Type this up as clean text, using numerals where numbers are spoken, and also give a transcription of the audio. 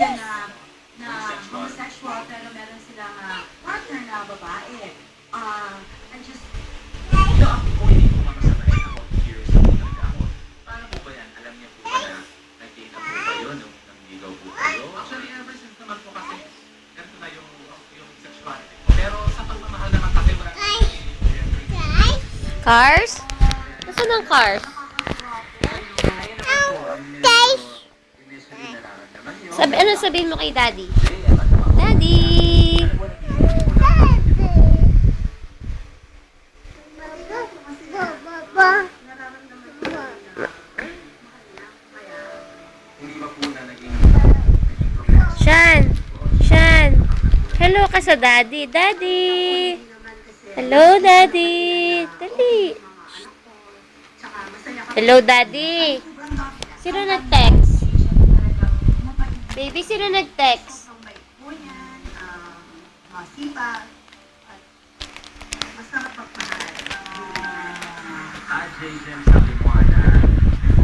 pamilya na homosexual pero meron silang partner na babae. I just Ako po hindi ko makasabay. Ako curious na po talaga ako. Paano po ba yan? Alam niya po ba na nag-date na po kayo nung nangligaw po kayo? Actually, ever since naman po kasi ganito na yung sexuality po. Pero sa pagmamahal naman kasi wala Cars? Nasaan ang cars? Ano sabihin mo kay Daddy? Daddy! Shan! Shan! Hello ka sa Daddy! Daddy! Hello, Daddy! Dali! Hello, Daddy! Sino nag-text? Baby, sino nag-text? masipag at masarap magmahal. Jay James.